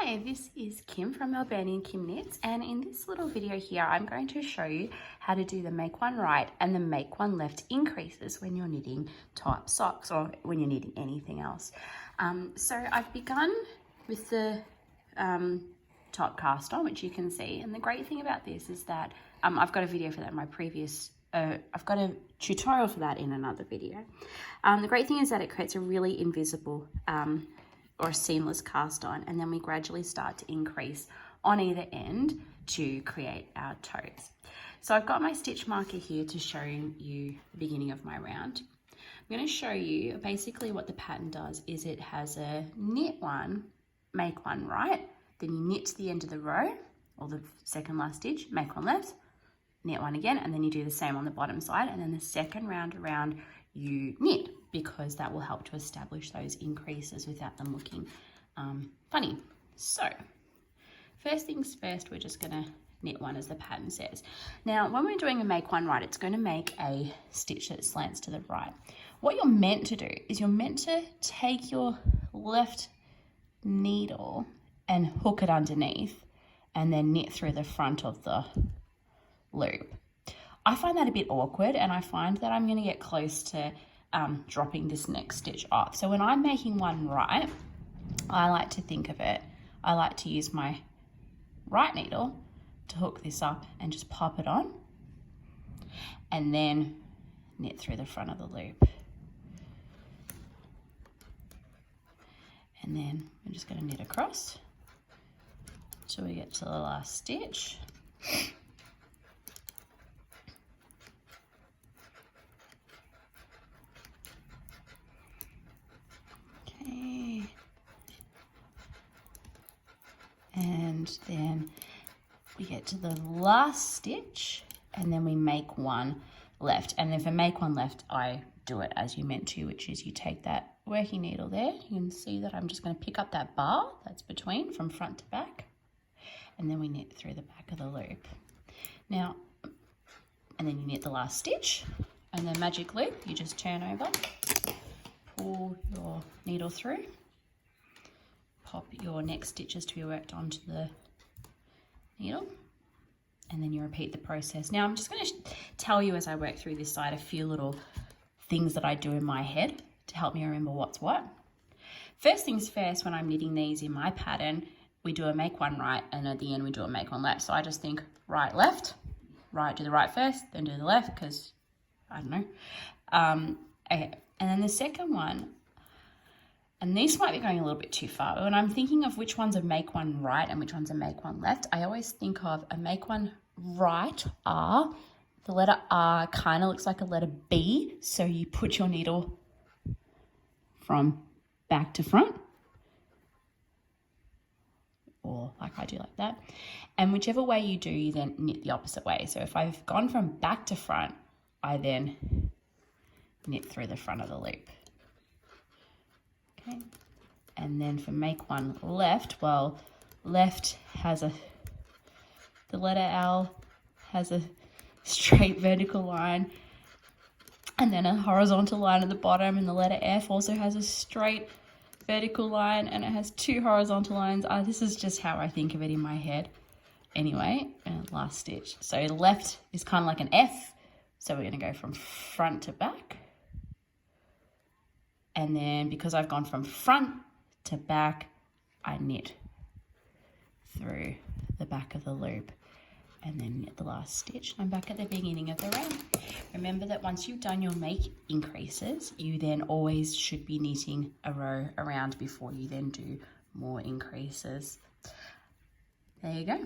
Hi, this is Kim from Melbourne Kim Knits, and in this little video here I'm going to show you how to do the make one right and the make one left increases when you're knitting type socks or when you're knitting anything else. So I've begun with the top cast on, which you can see, and the great thing about this is that I've got a video for that in my previous I've got a tutorial for that in another video. The great thing is that it creates a really invisible or a seamless cast on, and then we gradually start to increase on either end to create our toes. So I've got my stitch marker here to show you the beginning of my round. I'm going to show you basically what the pattern does is it has a knit one, make one right, then you knit to the end of the row or the second last stitch, make one left, knit one again, and then you do the same on the bottom side, and then the second round around you knit, because that will help to establish those increases without them looking funny. So first things first, we're just going to knit one as the pattern says. Now when we're doing a make one right, it's going to make a stitch that slants to the right. What you're meant to do is you're meant to take your left needle and hook it underneath and then knit through the front of the loop. I find that a bit awkward, and I find that I'm going to get close to dropping this next stitch off. So when I'm making one right, I like to think of it, I like to use my right needle to hook this up and just pop it on and then knit through the front of the loop. And then we're just going to knit across till we get to the last stitch. And then we get to the last stitch and then we make one left. And then for make one left, I do it as you meant to, which is you take that working needle there. You can see that I'm just going to pick up that bar that's between from front to back, and then we knit through the back of the loop. Now, and then you knit the last stitch, and then magic loop, you just turn over, pull your needle through, pop your next stitches to be worked onto the needle, and then you repeat the process. Now I'm just going to tell you as I work through this side a few little things that I do in my head to help me remember what's what. First things first, when I'm knitting these in my pattern, we do a make one right, and at the end we do a make one left. So I just think right, left, right, do the right first, then do the left, because I don't know. Okay. And then the second one, and this might be going a little bit too far, but when I'm thinking of which one's a make one right and which one's a make one left, I always think of a make one right, R. The letter R kind of looks like a letter B, so you put your needle from back to front, or like I do like that. And whichever way you do, you then knit the opposite way. So if I've gone from back to front, I then knit through the front of the loop. Okay, and then for make one left, well, left has the letter L has a straight vertical line and then a horizontal line at the bottom, and the letter F also has a straight vertical line and it has two horizontal lines. This is just how I think of it in my head. Anyway, last stitch. So left is kind of like an F, so we're going to go from front to back. And then because I've gone from front to back, I knit through the back of the loop and then knit the last stitch. I'm back at the beginning of the round. Remember that once you've done your make increases, you then always should be knitting a row around before you then do more increases. There you go.